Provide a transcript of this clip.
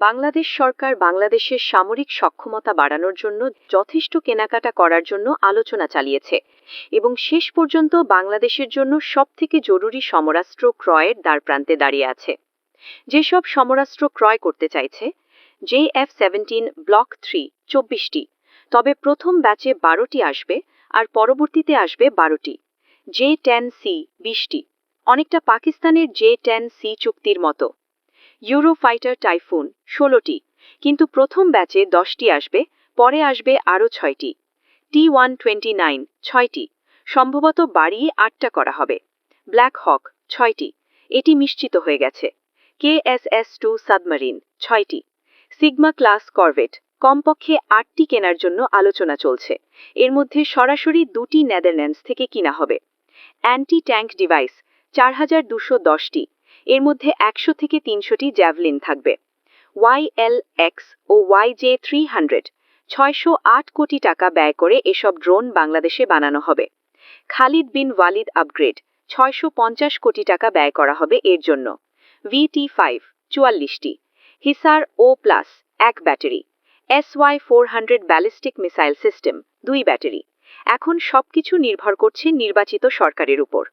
বাংলাদেশ সরকার বাংলাদেশের সামরিক সক্ষমতা বাড়ানোর জন্য যথেষ্ট কেনাকাটা করার জন্য আলোচনা চালিয়েছে এবং শেষ পর্যন্ত বাংলাদেশের জন্য সবথেকে জরুরি সমরাস্ত্র ক্রয়ের দ্বারপ্রান্তে দাঁড়িয়ে আছে। যেসব সমরাস্ত্র ক্রয় করতে চাইছে, JF-17 ব্লক 3 24টি, তবে প্রথম ব্যাচে 12টি আসবে আর পরবর্তীতে আসবে 12টি। J-10C 20টি, অনেকটা পাকিস্তানের J-10C চুক্তির মতো। ইউরোফাইটার টাইফুন 16টি, কিন্তু প্রথম ব্যাচে 10টি আসবে, পরে আসবে আরও 6টি। T-129 6টি, সম্ভবত বাড়িয়ে 8টা করা হবে। ব্ল্যাক হক 6টি, এটি নিশ্চিত হয়ে গেছে। KSS-2 সাবমেরিন 6টি। সিগমা ক্লাস করভেট কমপক্ষে 8টি কেনার জন্য আলোচনা চলছে। এর মধ্যে সরাসরি 2টি নেদারল্যান্ডস থেকে কিনা হবে। অ্যান্টি ট্যাঙ্ক ডিভাইস 4210টি, এর মধ্যে 100 থেকে 300টি জ্যাভলিন থাকবে। YLX ও YJ-300 608 কোটি টাকা ব্যয় করে এসব ড্রোন বাংলাদেশে বানানো হবে। খালিদ বিন ওয়ালিদ আপগ্রেড 650 কোটি টাকা ব্যয় করা হবে এর জন্য। VT-5 44টি, Hisar O+ 1 battery, SY-400 ballistic missile system 2 battery. এখন সবকিছু নির্ভর করছে নির্বাচিত সরকারের উপর।